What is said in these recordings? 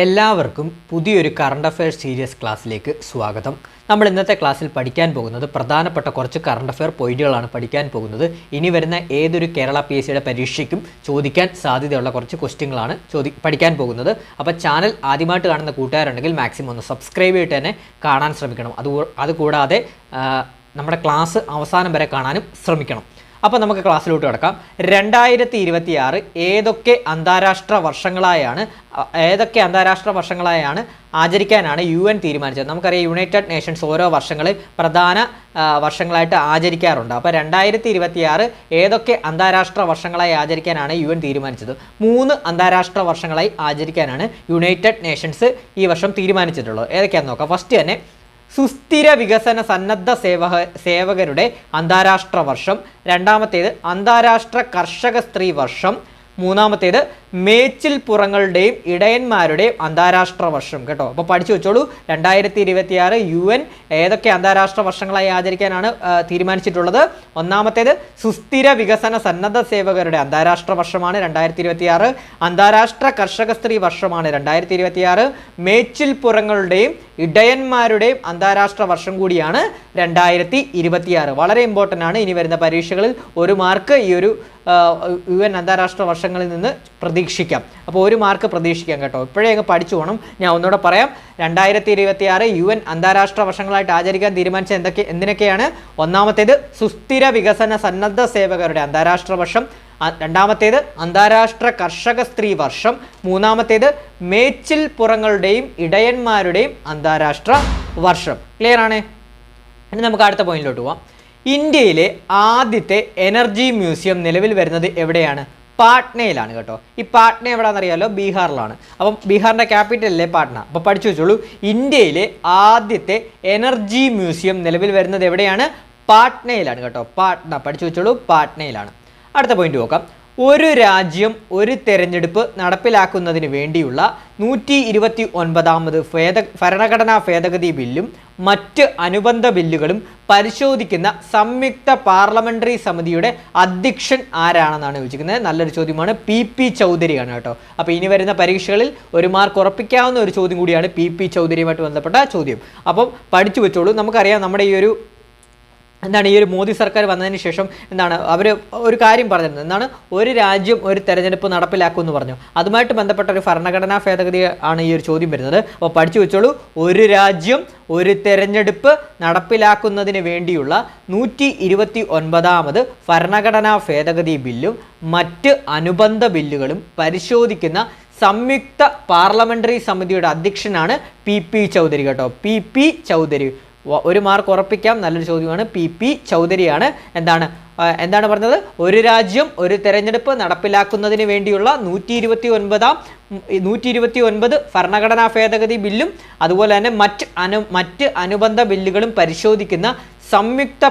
എല്ലാവർക്കും പുതിയൊരു current affairs series ക്ലാസ്സിലേക്ക് സ്വാഗതം. നമ്മൾ ഇന്നത്തെ ക്ലാസ്സിൽ പഠിക്കാൻ പോകുന്നത് പ്രധാനപ്പെട്ട കുറച്ച് കറണ്ട് അഫെയർ പോയിന്റുകളാണ് പഠിക്കാൻ പോകുന്നത്. ഇനി വരുന്ന ഏതൊരു കേരള PSCയുടെ പരീക്ഷയ്ക്കും ചോദിക്കാൻ സാധ്യതയുള്ള കുറച്ച് ക്വസ്റ്റ്യങ്ങളാണ് പഠിക്കാൻ പോകുന്നത്. അപ്പോൾ ചാനൽ ആദ്യമായിട്ട് കാണുന്ന കൂട്ടുകാരുണ്ടെങ്കിൽ മാക്സിമം ഒന്ന് സബ്സ്ക്രൈബ് ചെയ്തിട്ട് തന്നെ കാണാൻ ശ്രമിക്കണം. അതുകൂടാതെ നമ്മുടെ ക്ലാസ് അവസാനം വരെ കാണാനും ശ്രമിക്കണം. അപ്പോൾ നമുക്ക് ക്ലാസ്സിലോട്ട് കിടക്കാം. 2026 ഏതൊക്കെ അന്താരാഷ്ട്ര വർഷങ്ങളായാണ് ആചരിക്കാനാണ് UN തീരുമാനിച്ചത്? നമുക്കറിയാം യുണൈറ്റഡ് നേഷൻസ് ഓരോ വർഷങ്ങളിൽ പ്രധാന വർഷങ്ങളായിട്ട് ആചരിക്കാറുണ്ട്. അപ്പോൾ 2026 ഏതൊക്കെ അന്താരാഷ്ട്ര വർഷങ്ങളായി ആചരിക്കാനാണ് UN തീരുമാനിച്ചത്? 3 അന്താരാഷ്ട്ര വർഷങ്ങളായി ആചരിക്കാനാണ് യുണൈറ്റഡ് നേഷൻസ് ഈ വർഷം തീരുമാനിച്ചിട്ടുള്ളത്. ഏതൊക്കെയാണെന്ന് നോക്കാം. ഫസ്റ്റ് തന്നെ സുസ്ഥിര വികസന സന്നദ്ധ സേവകരുടെ അന്താരാഷ്ട്ര വർഷം, രണ്ടാമത്തേത് അന്താരാഷ്ട്ര കർഷക സ്ത്രീ വർഷം, മൂന്നാമത്തേത് മേച്ചിൽപ്പുറങ്ങളുടെയും ഇടയന്മാരുടെയും അന്താരാഷ്ട്ര വർഷം. കേട്ടോ, അപ്പോൾ പഠിച്ചു വെച്ചോളൂ. 2026 UN ഏതൊക്കെ അന്താരാഷ്ട്ര വർഷങ്ങളായി ആചരിക്കാനാണ് തീരുമാനിച്ചിട്ടുള്ളത്? ഒന്നാമത്തേത് സുസ്ഥിര വികസന സന്നദ്ധ സേവകരുടെ അന്താരാഷ്ട്ര വർഷമാണ് 2026. അന്താരാഷ്ട്ര കർഷക സ്ത്രീ വർഷമാണ് 2026. മേച്ചിൽപ്പുറങ്ങളുടെയും ഇടയന്മാരുടെയും അന്താരാഷ്ട്ര വർഷം കൂടിയാണ് 2026. വളരെ ഇമ്പോർട്ടൻ്റ് ആണ്. ഇനി വരുന്ന പരീക്ഷകളിൽ 1 മാർക്ക് ഈ ഒരു UN അന്താരാഷ്ട്ര വർഷങ്ങളിൽ നിന്ന് പ്രതീക്ഷിക്കാം. അപ്പോൾ 1 മാർക്ക് പ്രതീക്ഷിക്കാം. കേട്ടോ, ഇപ്പോഴേ അങ്ങ് പഠിച്ചു പോകണം. ഞാൻ ഒന്നുകൂടെ പറയാം. 2026 UN അന്താരാഷ്ട്ര വർഷങ്ങളായിട്ട് ആചരിക്കാൻ തീരുമാനിച്ച എന്തിനൊക്കെയാണ്? ഒന്നാമത്തേത് സുസ്ഥിര വികസന സന്നദ്ധ സേവകരുടെ അന്താരാഷ്ട്ര വർഷം, രണ്ടാമത്തേത് അന്താരാഷ്ട്ര കർഷക സ്ത്രീ വർഷം, മൂന്നാമത്തേത് മേച്ചിൽപ്പുറങ്ങളുടെയും ഇടയന്മാരുടെയും അന്താരാഷ്ട്ര വർഷം. ക്ലിയർ ആണ്? ഇനി നമുക്ക് അടുത്ത പോയിന്റിലോട്ട് പോവാം. ഇന്ത്യയിലെ ആദ്യത്തെ എനർജി മ്യൂസിയം നിലവിൽ വരുന്നത് എവിടെയാണ്? പാട്നയിലാണ്. കേട്ടോ, ഈ പാട്ന എവിടെയാണെന്നറിയാലോ? ബീഹാറിലാണ്. അപ്പം ബീഹാറിൻ്റെ ക്യാപിറ്റലല്ലേ പാട്ന. അപ്പോൾ പഠിച്ചു വെച്ചോളൂ. ഇന്ത്യയിലെ ആദ്യത്തെ എനർജി മ്യൂസിയം നിലവിൽ വരുന്നത് എവിടെയാണ്? പാട്നയിലാണ്. കേട്ടോ, പാട്ന പഠിച്ചു വെച്ചോളൂ. പാട്നയിലാണ്. അടുത്ത പോയിന്റ് നോക്കാം. ഒരു രാജ്യം ഒരു തെരഞ്ഞെടുപ്പ് നടപ്പിലാക്കുന്നതിന് വേണ്ടിയുള്ള 129ാമത് ഭരണഘടനാ ഭേദഗതി ബില്ലും മറ്റ് അനുബന്ധ ബില്ലുകളും പരിശോധിക്കുന്ന സംയുക്ത പാർലമെന്ററി സമിതിയുടെ അധ്യക്ഷൻ ആരാണെന്നാണ് ചോദിച്ചിരിക്കുന്നത്. നല്ലൊരു ചോദ്യമാണ്. PP ചൗധരിയാണ്. കേട്ടോ, അപ്പോൾ ഇനി വരുന്ന പരീക്ഷകളിൽ 1 മാർക്ക് ഉറപ്പിക്കാവുന്ന ഒരു ചോദ്യം കൂടിയാണ് PP ചൗധരിയുമായിട്ട് ബന്ധപ്പെട്ട ചോദ്യം. അപ്പം പഠിച്ചു വെച്ചോളൂ. നമുക്കറിയാം നമ്മുടെ ഈ ഒരു മോദി സർക്കാർ വന്നതിന് ശേഷം അവർ ഒരു കാര്യം പറഞ്ഞിരുന്നത് എന്താണ്? ഒരു രാജ്യം ഒരു തെരഞ്ഞെടുപ്പ് നടപ്പിലാക്കുമെന്ന് പറഞ്ഞു. അതുമായിട്ട് ബന്ധപ്പെട്ട ഒരു ഭരണഘടനാ ഭേദഗതി ആണ് ഈ ഒരു ചോദ്യം വരുന്നത്. അപ്പോൾ പഠിച്ചു വെച്ചോളൂ. ഒരു രാജ്യം ഒരു തെരഞ്ഞെടുപ്പ് നടപ്പിലാക്കുന്നതിന് വേണ്ടിയുള്ള 129ാമത് ഭരണഘടനാ ഭേദഗതി ബില്ലും മറ്റ് അനുബന്ധ ബില്ലുകളും പരിശോധിക്കുന്ന സംയുക്ത പാർലമെന്ററി സമിതിയുടെ അധ്യക്ഷനാണ് PP ചൗധരി. കേട്ടോ, PP ചൗധരി. 1 മാർക്ക് ഉറപ്പിക്കാം. നല്ലൊരു ചോദ്യമാണ്. PP ചൗധരിയാണ്. എന്താണ് പറഞ്ഞത്? ഒരു രാജ്യം ഒരു തെരഞ്ഞെടുപ്പ് നടപ്പിലാക്കുന്നതിന് വേണ്ടിയുള്ള 129 ഭരണഘടനാ ഭേദഗതി ബില്ലും അതുപോലെ തന്നെ മറ്റ് അനുബന്ധ ബില്ലുകളും പരിശോധിക്കുന്ന സംയുക്ത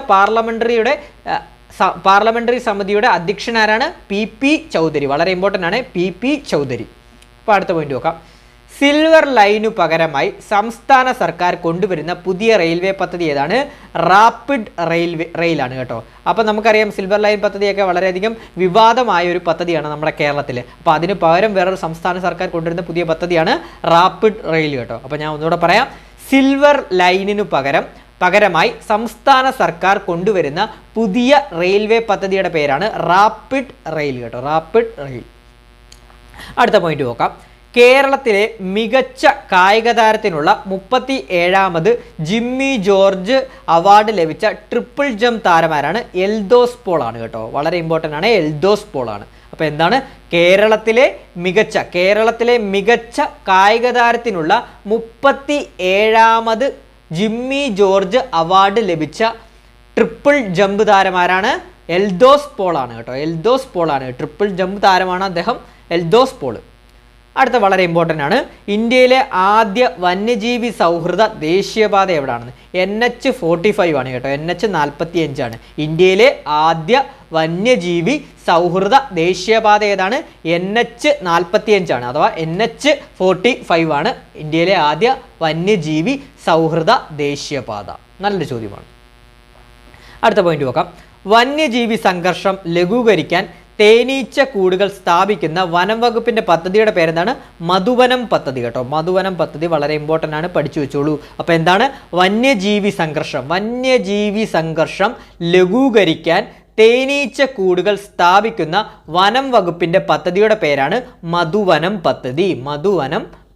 പാർലമെന്ററി സമിതിയുടെ അധ്യക്ഷനാരാണ്? PP ചൗധരി. വളരെ ഇമ്പോർട്ടൻ്റ് ആണ്. PP ചൗധരി. അപ്പോൾ അടുത്ത പോയിന്റ് നോക്കാം. സിൽവർ ലൈനു പകരമായി സംസ്ഥാന സർക്കാർ കൊണ്ടുവരുന്ന പുതിയ റെയിൽവേ പദ്ധതി ഏതാണ്? റാപ്പിഡ് റെയിലാണ്. കേട്ടോ, അപ്പോൾ നമുക്കറിയാം സിൽവർ ലൈൻ പദ്ധതിയൊക്കെ വളരെയധികം വിവാദമായ ഒരു പദ്ധതിയാണ് നമ്മുടെ കേരളത്തിൽ. അപ്പോൾ അതിന് പകരം വേറൊരു സംസ്ഥാന സർക്കാർ കൊണ്ടുവരുന്ന പുതിയ പദ്ധതിയാണ് റാപ്പിഡ് റെയിൽ. കേട്ടോ, അപ്പോൾ ഞാൻ ഒന്നുകൂടെ പറയാം. സിൽവർ ലൈനിനു പകരമായി സംസ്ഥാന സർക്കാർ കൊണ്ടുവരുന്ന പുതിയ റെയിൽവേ പദ്ധതിയുടെ പേരാണ് റാപ്പിഡ് റെയിൽ. കേട്ടോ, റാപ്പിഡ് റെയിൽ. അടുത്ത പോയിന്റ് നോക്കാം. കേരളത്തിലെ മികച്ച കായിക താരത്തിനുള്ള 37ാമത് ജിമ്മി ജോർജ് അവാർഡ് ലഭിച്ച ട്രിപ്പിൾ ജംപ് താരമാരാണ്? എൽദോസ് പോൾ ആണ്. കേട്ടോ, വളരെ ഇമ്പോർട്ടൻ്റ് ആണ്. എൽദോസ് പോൾ ആണ്. അപ്പോൾ എന്താണ്? കേരളത്തിലെ മികച്ച കായിക താരത്തിനുള്ള 37ാമത് ജിമ്മി ജോർജ് അവാർഡ് ലഭിച്ച ട്രിപ്പിൾ ജംപ് താരമാരാണ്? എൽദോസ് പോൾ ആണ്. കേട്ടോ, എൽദോസ് പോൾ ആണ്. ട്രിപ്പിൾ ജംപ് താരമാണ് അദ്ദേഹം, എൽദോസ് പോൾ. അടുത്ത വളരെ ഇമ്പോർട്ടൻ്റ് ആണ്. ഇന്ത്യയിലെ ആദ്യ വന്യജീവി സൗഹൃദ ദേശീയപാത എവിടെയാണെന്ന്? NH45 ആണ്. കേട്ടോ, NH45 ആണ്. ഇന്ത്യയിലെ ആദ്യ വന്യജീവി സൗഹൃദ ദേശീയപാത ഏതാണ്? NH45 ആണ്, അഥവാ NH45 ആണ് ഇന്ത്യയിലെ ആദ്യ വന്യജീവി സൗഹൃദ ദേശീയപാത. നല്ലൊരു ചോദ്യമാണ്. അടുത്ത പോയിന്റ് നോക്കാം. വന്യജീവി സംഘർഷം ലഘൂകരിക്കാൻ തേനീച്ച കൂടുകൾ സ്ഥാപിക്കുന്ന വനം വകുപ്പിന്റെ പദ്ധതിയുടെ പേരെന്താണ്? മധുവനം പദ്ധതി കേട്ടോ. മധുവനം പദ്ധതി വളരെ ഇമ്പോർട്ടൻ്റ് ആണ്, പഠിച്ചു വെച്ചോളൂ. അപ്പോൾ എന്താണ്? വന്യജീവി സംഘർഷം ലഘൂകരിക്കാൻ തേനീച്ച കൂടുകൾ സ്ഥാപിക്കുന്ന വനം വകുപ്പിന്റെ പദ്ധതിയുടെ പേരാണ് മധുവനം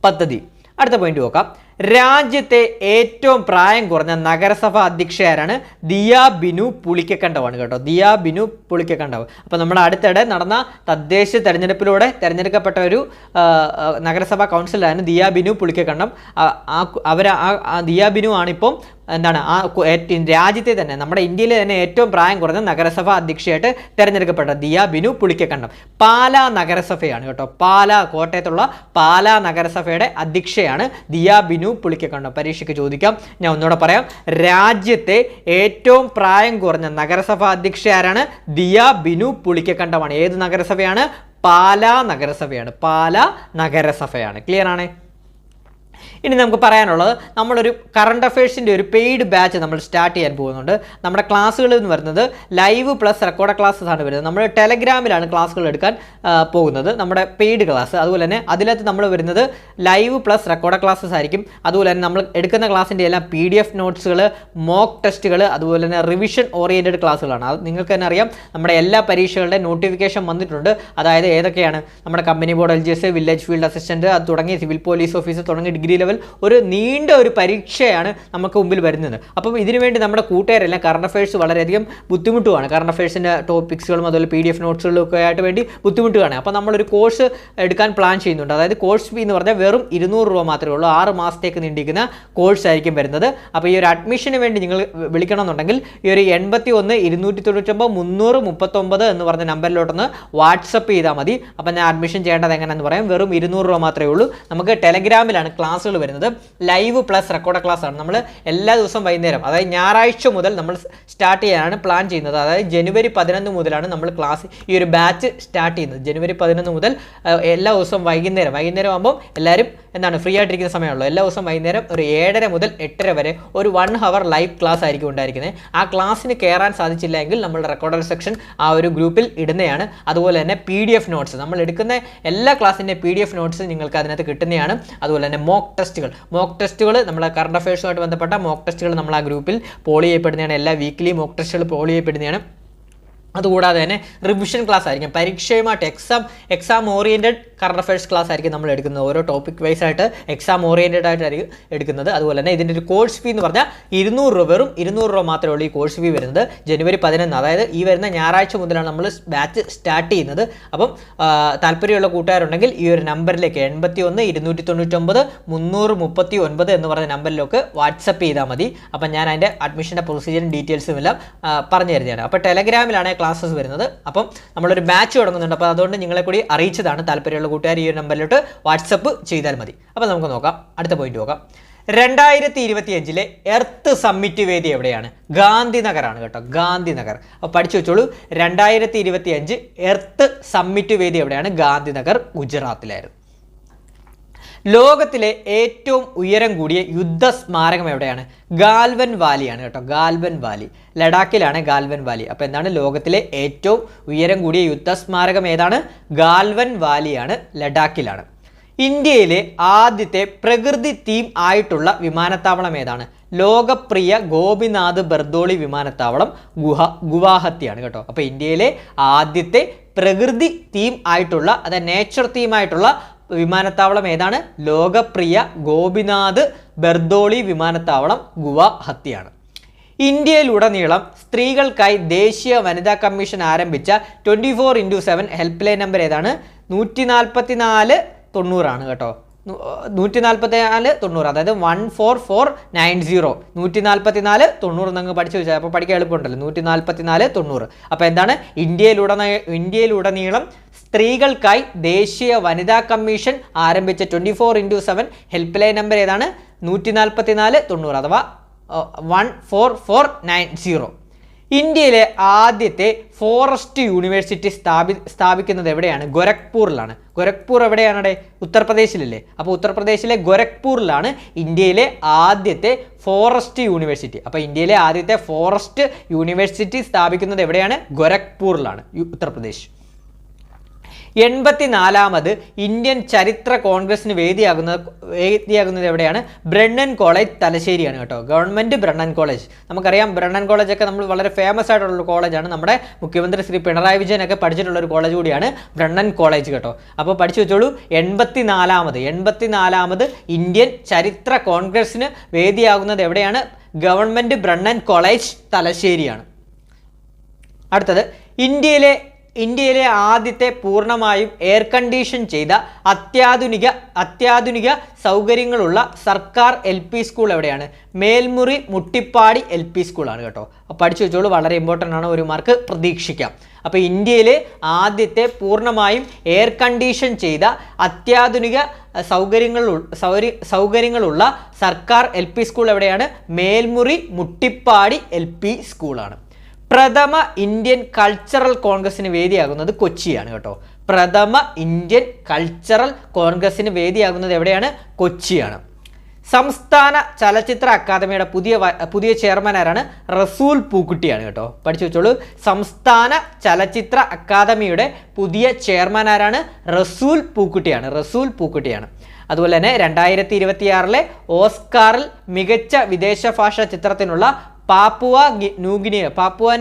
പദ്ധതി. അടുത്ത പോയിന്റ് നോക്കാം. രാജ്യത്തെ ഏറ്റവും പ്രായം കുറഞ്ഞ നഗരസഭ അധ്യക്ഷയാരാണ്? ദിയ ബിനു പുളിക്കക്കണ്ടമാണ് കേട്ടോ. ദിയ ബിനു പുളിക്കക്കണ്ടവ്. അപ്പോൾ നമ്മുടെ അടുത്തിടെ നടന്ന തദ്ദേശ തെരഞ്ഞെടുപ്പിലൂടെ തെരഞ്ഞെടുക്കപ്പെട്ട ഒരു നഗരസഭാ കൗൺസിലറാണ് ദിയ ബിനു പുളിക്കക്കണ്ടം. ദിയ ബിനു ആണിപ്പം എന്താണ് രാജ്യത്തെ തന്നെ, നമ്മുടെ ഇന്ത്യയിലെ തന്നെ ഏറ്റവും പ്രായം കുറഞ്ഞ നഗരസഭാ അധ്യക്ഷയായിട്ട് തിരഞ്ഞെടുക്കപ്പെട്ട ദിയ ബിനു പുളിക്കക്കണ്ടം. പാലാ നഗരസഭയാണ് കേട്ടോ. കോട്ടയത്തുള്ള പാലാ നഗരസഭയുടെ അധ്യക്ഷയാണ് ദിയ ബിനു പുളിക്കക്കണ്ടം. പരീക്ഷയ്ക്ക് ചോദിക്കാം. ഞാൻ ഒന്നുകൂടെ പറയാം. രാജ്യത്തെ ഏറ്റവും പ്രായം കുറഞ്ഞ നഗരസഭാ അധ്യക്ഷ ആരാണ്? ദിയ ബിനു പുളിക്കക്കണ്ടമാണ്. ഏത് നഗരസഭയാണ്? പാലാ നഗരസഭയാണ്. ക്ലിയർ ആണ്? ഇനി നമുക്ക് പറയാനുള്ളത്, നമ്മളൊരു കറണ്ട് അഫയേഴ്സിൻ്റെ ഒരു പെയ്ഡ് ബാച്ച് നമ്മൾ സ്റ്റാർട്ട് ചെയ്യാൻ പോകുന്നുണ്ട്. നമ്മുടെ ക്ലാസ്സുകളിൽ നിന്ന് വരുന്നത് ലൈവ് പ്ലസ് റെക്കോർഡ് ക്ലാസ്സസ് ആണ് വരുന്നത്. നമ്മൾ ടെലഗ്രാമിലാണ് ക്ലാസ്സുകൾ എടുക്കാൻ പോകുന്നത്, നമ്മുടെ പെയ്ഡ് ക്ലാസ്. അതുപോലെ തന്നെ അതിനകത്ത് നമ്മൾ വരുന്നത് ലൈവ് പ്ലസ് റെക്കോർഡ് ക്ലാസ്സസ് ആയിരിക്കും. അതുപോലെ തന്നെ നമ്മൾ എടുക്കുന്ന ക്ലാസ്സിൻ്റെ എല്ലാം PDF നോട്ട്സുകൾ, മോക്ക് ടെസ്റ്റുകൾ, അതുപോലെ തന്നെ റിവിഷൻ ഓറിയൻറ്റഡ് ക്ലാസ്സുകളാണ്. അത് നിങ്ങൾക്ക് തന്നെ അറിയാം, നമ്മുടെ എല്ലാ പരീക്ഷകളുടെ നോട്ടിഫിക്കേഷൻ വന്നിട്ടുണ്ട്. അതായത് ഏതൊക്കെയാണ്? നമ്മുടെ company board LGS, village field assistant, അത് തുടങ്ങി സിവിൽ പോലീസ് ഓഫീസർ തുടങ്ങി ഡിഗ്രി ലെവൽ ഒരു നീണ്ട ഒരു പരീക്ഷയാണ് നമുക്ക് മുമ്പിൽ വരുന്നത്. അപ്പം ഇതിനുവേണ്ടി നമ്മുടെ കൂട്ടുകാരെല്ലാം കറണ്ട് അഫയേഴ്സ് വളരെയധികം ബുദ്ധിമുട്ടുമാണ്. കറണ്ട് അഫയേഴ്സിൻ്റെ ടോപ്പിക്സുകളും അതുപോലെ PDF നോട്ട്സുകളും ഒക്കെ ആയിട്ട് വേണ്ടി ബുദ്ധിമുട്ടുകയാണ്. അപ്പോൾ നമ്മളൊരു കോഴ്സ് എടുക്കാൻ പ്ലാൻ ചെയ്യുന്നുണ്ട്. അതായത് കോഴ്സ് ഫീ എന്ന് പറഞ്ഞാൽ വെറും 200 രൂപ മാത്രമേ ഉള്ളൂ. 6 മാസത്തേക്ക് നീണ്ടിരിക്കുന്ന കോഴ്സ് ആയിരിക്കും വരുന്നത്. അപ്പോൾ ഈ ഒരു അഡ്മിഷന് വേണ്ടി നിങ്ങൾ വിളിക്കണമെന്നുണ്ടെങ്കിൽ ഈ ഒരു 81 299 339 എന്ന് പറഞ്ഞ നമ്പറിലോട്ടൊന്ന് വാട്സപ്പ് ചെയ്താൽ മതി. അപ്പം ഞാൻ അഡ്മിഷൻ ചെയ്യേണ്ടത് എങ്ങനെയാണെന്ന് പറയാം. വെറും 200 രൂപ മാത്രമേ ഉള്ളൂ. നമുക്ക് ടെലഗ്രാമിലാണ് ക്ലാസ്സുകൾ വരുന്നത്. ലൈവ് പ്ലസ് റെക്കോർഡ് ക്ലാസ് ആണ്. നമ്മൾ എല്ലാ ദിവസവും വൈകുന്നേരം, അതായത് ഞായറാഴ്ച മുതൽ നമ്മൾ സ്റ്റാർട്ട് ചെയ്യാനാണ് പ്ലാൻ ചെയ്യുന്നത്. അതായത് ജനുവരി 11 മുതലാണ് നമ്മൾ ക്ലാസ് ഈ ഒരു ബാച്ച് സ്റ്റാർട്ട് ചെയ്യുന്നത്. ജനുവരി 11 മുതൽ എല്ലാ ദിവസവും വൈകുന്നേരം ആകുമ്പോൾ എല്ലാവരും ഫ്രീ ആയിട്ടിരിക്കുന്ന സമയമുള്ളൂ. എല്ലാ ദിവസവും വൈകുന്നേരം ഒരു 7:30 മുതൽ 8:30 വരെ ഒരു 1 hour ലൈവ് ക്ലാസ് ആയിരിക്കും ഉണ്ടായിരിക്കുന്നത്. ആ ക്ലാസ്സിന് കയറാൻ സാധിച്ചില്ല എങ്കിൽ നമ്മളുടെ റെക്കോർഡർ സെക്ഷൻ ആ ഒരു ഗ്രൂപ്പിൽ ഇടുന്നതാണ്. അതുപോലെ തന്നെ PDF നോട്ട്സ്, നമ്മൾ എടുക്കുന്ന എല്ലാ ക്ലാസ്സിൻ്റെ PDF നോട്ട്സ് നിങ്ങൾക്ക് അതിനകത്ത് കിട്ടുന്നതാണ്. അതുപോലെ തന്നെ മോക്ക് ടെസ്റ്റുകൾ നമ്മളെ കറണ്ട് അഫയേഴ്സുമായിട്ട് ബന്ധപ്പെട്ട മോക്ക് ടെസ്റ്റുകൾ നമ്മൾ ആ ഗ്രൂപ്പിൽ പോൾ ചെയ്യപ്പെടുന്നതാണ്. എല്ലാ വീക്കിലി മോക്ക് ടെസ്റ്റുകൾ പോൾ ചെയ്യപ്പെടുന്നതാണ്. അതുകൂടാതെ തന്നെ റിവിഷൻ ക്ലാസ് ആയിരിക്കും. പരീക്ഷയുമായിട്ട് exam oriented current affairs class ആയിരിക്കും നമ്മൾ എടുക്കുന്നത്. ഓരോ ടോപ്പിക് വൈസ് ആയിട്ട് എക്സാം ഓറിയൻറ്റഡ് ആയിട്ടായിരിക്കും എടുക്കുന്നത്. അതുപോലെ തന്നെ ഇതിൻ്റെ ഒരു കോഴ്സ് ഫീ എന്ന് പറഞ്ഞാൽ 200 രൂപ, വെറും 200 രൂപ മാത്രമേ ഉള്ളൂ ഈ കോഴ്സ് ഫീ വരുന്നത്. ജനുവരി 11, അതായത് ഈ വരുന്ന ഞായറാഴ്ച മുതലാണ് നമ്മൾ ബാച്ച് സ്റ്റാർട്ട് ചെയ്യുന്നത്. അപ്പം താല്പര്യമുള്ള കൂട്ടുകാരുണ്ടെങ്കിൽ ഈ ഒരു നമ്പറിലേക്ക് 81 299 339 എന്ന് പറഞ്ഞ നമ്പറിലേക്ക് വാട്സപ്പ് ചെയ്താൽ മതി. അപ്പം ഞാൻ അതിൻ്റെ അഡ്മിഷൻ്റെ പ്രൊസീജിയറും ഡീറ്റെയിൽസും എല്ലാം പറഞ്ഞു തരുന്നതാണ്. അപ്പോൾ ടെലഗ്രാമിലാണ് ക്ലാസ്സസ് വരുന്നത്. അപ്പം നമ്മളൊരു ബാച്ച് തുടങ്ങുന്നുണ്ട്. അപ്പോൾ അതുകൊണ്ട് നിങ്ങളെ കൂടി അറിയിച്ചതാണ്. താല്പര്യമുള്ള കൂട്ടുകാർ ഈ ഒരു നമ്പറിലോട്ട് വാട്സപ്പ് ചെയ്താൽ മതി. അപ്പോൾ നമുക്ക് നോക്കാം, അടുത്ത പോയിന്റ് നോക്കാം. 2025 എർത്ത് സമ്മിറ്റ് വേദി എവിടെയാണ്? ഗാന്ധിനഗറാണ് കേട്ടോ. ഗാന്ധിനഗർ. അപ്പോൾ പഠിച്ചു വെച്ചോളൂ. 2025 എർത്ത് സമ്മിറ്റ് വേദി എവിടെയാണ്? ഗാന്ധിനഗർ, ഗുജറാത്തിലായിരുന്നു. ലോകത്തിലെ ഏറ്റവും ഉയരം കൂടിയ യുദ്ധ സ്മാരകം എവിടെയാണ്? ഗാൽവൻ വാലിയാണ് കേട്ടോ. ഗാൽവൻ വാലി, ലഡാക്കിലാണ് ഗാൽവൻ വാലി. അപ്പോൾ എന്താണ് ലോകത്തിലെ ഏറ്റവും ഉയരം കൂടിയ യുദ്ധ സ്മാരകം ഏതാണ്? ഗാൽവൻ വാലിയാണ്, ലഡാക്കിലാണ്. ഇന്ത്യയിലെ ആദ്യത്തെ പ്രകൃതി തീം ആയിട്ടുള്ള വിമാനത്താവളം ഏതാണ്? ലോകപ്രിയ ഗോപിനാഥ് ബർദോളി വിമാനത്താവളം ഗുവാഹത്തിയാണ് കേട്ടോ. അപ്പോൾ ഇന്ത്യയിലെ ആദ്യത്തെ പ്രകൃതി തീം ആയിട്ടുള്ള, അതായത് നേച്ചർ തീമായിട്ടുള്ള വിമാനത്താവളം ഏതാണ്? ലോകപ്രിയ ഗോപിനാഥ് ബർദോളി വിമാനത്താവളം ഗുവാഹത്തിയാണ്. ഇന്ത്യയിലുടനീളം സ്ത്രീകൾക്കായി ദേശീയ വനിതാ കമ്മീഷൻ ആരംഭിച്ച 24x7 ഹെൽപ്പ് ലൈൻ നമ്പർ ഏതാണ്? 14490 കേട്ടോ. 14490, അതായത് 14490. 14490 നിങ്ങൾ പഠിച്ചു വെച്ചാൽ അപ്പോൾ പഠിക്കാൻ എളുപ്പമുണ്ടല്ലോ. 14490. അപ്പോൾ എന്താണ്? ഇന്ത്യയിലുടനീളം സ്ത്രീകൾക്കായി ദേശീയ വനിതാ കമ്മീഷൻ ആരംഭിച്ച 24x7 ഹെൽപ്പ് ലൈൻ നമ്പർ ഏതാണ്? 14490 അഥവാ 14490. ഇന്ത്യയിലെ ആദ്യത്തെ ഫോറസ്റ്റ് യൂണിവേഴ്സിറ്റി സ്ഥാപിക്കുന്നത് എവിടെയാണ്? ഗോരഖ്പൂരിലാണ്. ഗോരഖ്പൂർ എവിടെയാണ്? ഉത്തർപ്രദേശിലല്ലേ? അപ്പോൾ ഉത്തർപ്രദേശിലെ ഗോരഖ്പൂരിലാണ് ഇന്ത്യയിലെ ആദ്യത്തെ ഫോറസ്റ്റ് യൂണിവേഴ്സിറ്റി. അപ്പോൾ ഇന്ത്യയിലെ ആദ്യത്തെ ഫോറസ്റ്റ് യൂണിവേഴ്സിറ്റി സ്ഥാപിക്കുന്നത് എവിടെയാണ്? ഗോരഖ്പൂരിലാണ്, ഉത്തർപ്രദേശ്. 84ാമത് ഇന്ത്യൻ ചരിത്ര കോൺഗ്രസിന് വേദിയാകുന്നത് എവിടെയാണ്? ബ്രണ്ണൻ കോളേജ്, തലശ്ശേരിയാണ് കേട്ടോ. Government Brennen college. നമുക്കറിയാം ബ്രണ്ണൻ കോളേജൊക്കെ നമ്മൾ വളരെ ഫേമസ് ആയിട്ടുള്ള കോളേജാണ്. നമ്മുടെ മുഖ്യമന്ത്രി ശ്രീ പിണറായി വിജയനൊക്കെ പഠിച്ചിട്ടുള്ള ഒരു കോളേജ് കൂടിയാണ് ബ്രണ്ണൻ കോളേജ് കേട്ടോ. അപ്പോൾ പഠിച്ചു വെച്ചോളൂ. 84ാമത് ഇന്ത്യൻ ചരിത്ര കോൺഗ്രസിന് വേദിയാകുന്നത് എവിടെയാണ്? ഗവൺമെൻറ് ബ്രണ്ണൻ കോളേജ്, തലശ്ശേരിയാണ്. അടുത്തത് ഇന്ത്യയിലെ ആദ്യത്തെ പൂർണ്ണമായും എയർ കണ്ടീഷൻ ചെയ്ത അത്യാധുനിക സൗകര്യങ്ങളുള്ള സർക്കാർ LP സ്കൂൾ എവിടെയാണ്? മേൽമുറി മുട്ടിപ്പാടി LP സ്കൂളാണ് കേട്ടോ. പഠിച്ചു വെച്ചോളൂ, വളരെ ഇമ്പോർട്ടൻ്റ് ആണ്, ഒരു മാർക്ക് പ്രതീക്ഷിക്കാം. അപ്പോൾ ഇന്ത്യയിലെ ആദ്യത്തെ പൂർണ്ണമായും എയർ കണ്ടീഷൻ ചെയ്ത അത്യാധുനിക സൗകര്യങ്ങളുള്ള സർക്കാർ LP സ്കൂൾ എവിടെയാണ്? മേൽമുറി മുട്ടിപ്പാടി LP സ്കൂളാണ്. പ്രഥമ ഇന്ത്യൻ കൾച്ചറൽ കോൺഗ്രസിന് വേദിയാകുന്നത് കൊച്ചിയാണ് കേട്ടോ. പ്രഥമ ഇന്ത്യൻ കൾച്ചറൽ കോൺഗ്രസിന് വേദിയാകുന്നത് എവിടെയാണ്? കൊച്ചിയാണ്. സംസ്ഥാന ചലച്ചിത്ര അക്കാദമിയുടെ പുതിയ ചെയർമാൻ ആരാണ്? റസൂൽ പൂക്കുട്ടിയാണ് കേട്ടോ. പഠിച്ചു വെച്ചോളൂ. സംസ്ഥാന ചലച്ചിത്ര അക്കാദമിയുടെ പുതിയ ചെയർമാൻ ആരാണ്? റസൂൽ പൂക്കുട്ടിയാണ്. അതുപോലെ തന്നെ 2026 ഓസ്കാറിൽ മികച്ച വിദേശ ഭാഷാ ചിത്രത്തിനുള്ള പാപ്പുവ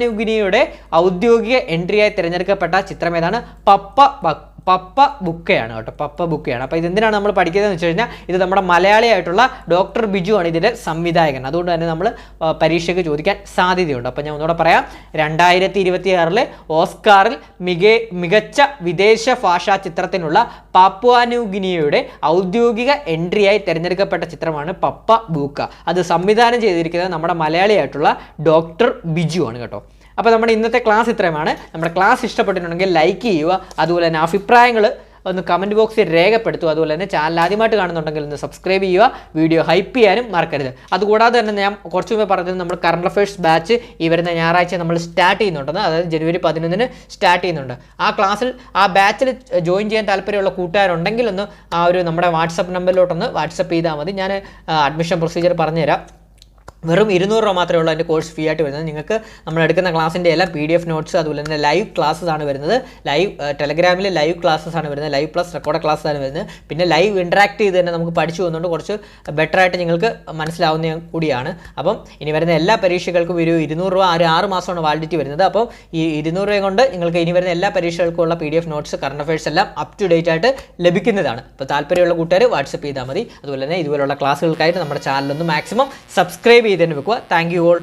ന്യൂഗിനിയയുടെ ഔദ്യോഗിക എൻട്രിയായി തിരഞ്ഞെടുക്കപ്പെട്ട ചിത്രം ഏതാണ്? പപ്പ ബുക്കയാണ് കേട്ടോ. പപ്പ ബുക്കയാണ്. അപ്പോൾ ഇതെന്തിനാണ് നമ്മൾ പഠിക്കുന്നതെന്ന് വെച്ച് കഴിഞ്ഞാൽ ഇത് നമ്മുടെ മലയാളിയായിട്ടുള്ള ഡോക്ടർ ബിജു ആണ് ഇതിൻ്റെ സംവിധായകൻ. അതുകൊണ്ട് തന്നെ നമ്മൾ പരീക്ഷയ്ക്ക് ചോദിക്കാൻ സാധ്യതയുണ്ട്. അപ്പോൾ ഞാൻ ഒന്നുകൂടെ പറയാം. 2026 ഓസ്കാറിൽ മികച്ച വിദേശ ഭാഷാ ചിത്രത്തിനുള്ള പാപ്പുവ ന്യൂഗിനിയയുടെ ഔദ്യോഗിക എൻട്രിയായി തിരഞ്ഞെടുക്കപ്പെട്ട ചിത്രമാണ് പപ്പ ബുക്ക. അത് സംവിധാനം ചെയ്തിരിക്കുന്നത് നമ്മുടെ മലയാളിയായിട്ടുള്ള ഡോക്ടർ ബിജു ആണ് കേട്ടോ. അപ്പോൾ നമ്മുടെ ഇന്നത്തെ ക്ലാസ് ഇത്രയുമാണ്. നമ്മുടെ ക്ലാസ് ഇഷ്ടപ്പെട്ടിട്ടുണ്ടെങ്കിൽ ലൈക്ക് ചെയ്യുക. അതുപോലെ തന്നെ അഭിപ്രായങ്ങൾ ഒന്ന് കമൻറ്റ് ബോക്സിൽ രേഖപ്പെടുത്തുക. അതുപോലെ തന്നെ ചാനൽ ആദ്യമായിട്ട് കാണുന്നുണ്ടെങ്കിൽ ഒന്ന് സബ്സ്ക്രൈബ് ചെയ്യുക. വീഡിയോ ഹൈപ്പ് ചെയ്യാനും മറക്കരുത്. അതുകൂടാതെ തന്നെ ഞാൻ കുറച്ച് മുമ്പേ പറഞ്ഞത് നമ്മൾ കറണ്ട് അഫയേഴ്സ് ബാച്ച് ഈ വരുന്ന ഞായറാഴ്ച നമ്മൾ സ്റ്റാർട്ട് ചെയ്യുന്നുണ്ടെന്ന്, അതായത് ജനുവരി 11 സ്റ്റാർട്ട് ചെയ്യുന്നുണ്ട്. ആ ബാച്ചിൽ ജോയിൻ ചെയ്യാൻ താല്പര്യമുള്ള കൂട്ടുകാരുണ്ടെങ്കിൽ ഒന്ന് നമ്മുടെ വാട്സപ്പ് നമ്പറിലോട്ടൊന്ന് വാട്സപ്പ് ചെയ്താൽ മതി. ഞാൻ അഡ്മിഷൻ പ്രൊസീജിയർ പറഞ്ഞുതരാം. വെറും 200 രൂപ മാത്രമേ ഉള്ളൂ അതിൻ്റെ കോഴ്സ് ഫീ ആയിട്ട് വരുന്നത്. നിങ്ങൾക്ക് നമ്മൾ എടുക്കുന്ന ക്ലാസ്സിൻ്റെ എല്ലാം PDF നോട്ട്സ് അതുപോലെ തന്നെ ലൈവ് ക്ലാസ്സസ് ആണ് വരുന്നത്. ടെലഗ്രാമിൽ ലൈവ് ക്ലാസ്സസ് ആണ് വരുന്നത്. ലൈവ് പ്ലസ് റെക്കോർഡ് ക്ലാസ് ആണ് വരുന്നത്. പിന്നെ ലൈവ് ഇൻട്രാക്ട് ചെയ്ത് തന്നെ നമുക്ക് പഠിച്ചു പോകുന്നതുകൊണ്ട് കുറച്ച് ബെറ്റർ ആയിട്ട് നിങ്ങൾക്ക് മനസ്സിലാവുന്ന കൂടിയാണ്. അപ്പം ഇനി വരുന്ന എല്ലാ പരീക്ഷകൾക്കും ഒരു 200 രൂപ 6 മാസമാണ് വാലിഡിറ്റി വരുന്നത്. അപ്പം ഈ 200 രൂപ കൊണ്ട് നിങ്ങൾക്ക് ഇനി വരുന്ന എല്ലാ പരീക്ഷകൾക്കുള്ള PDF നോട്ട്സ് കറണ്ട് അഫയേഴ്സ് എല്ലാം അപ് ടു ഡേറ്റ് ആയിട്ട് ലഭിക്കുന്നതാണ്. അപ്പോൾ താല്പര്യമുള്ള കൂട്ടുകാർ വാട്സപ്പ് ചെയ്താൽ മതി. അതുപോലെ തന്നെ ഇതുപോലുള്ള ക്ലാസ്സുകൾക്കായിട്ട് നമ്മുടെ ചാനലൊന്ന് മാക്സിമം സബ്സ്ക്രൈബ് ചെയ്ത് തന്നെ വെക്കുക. Thank you all.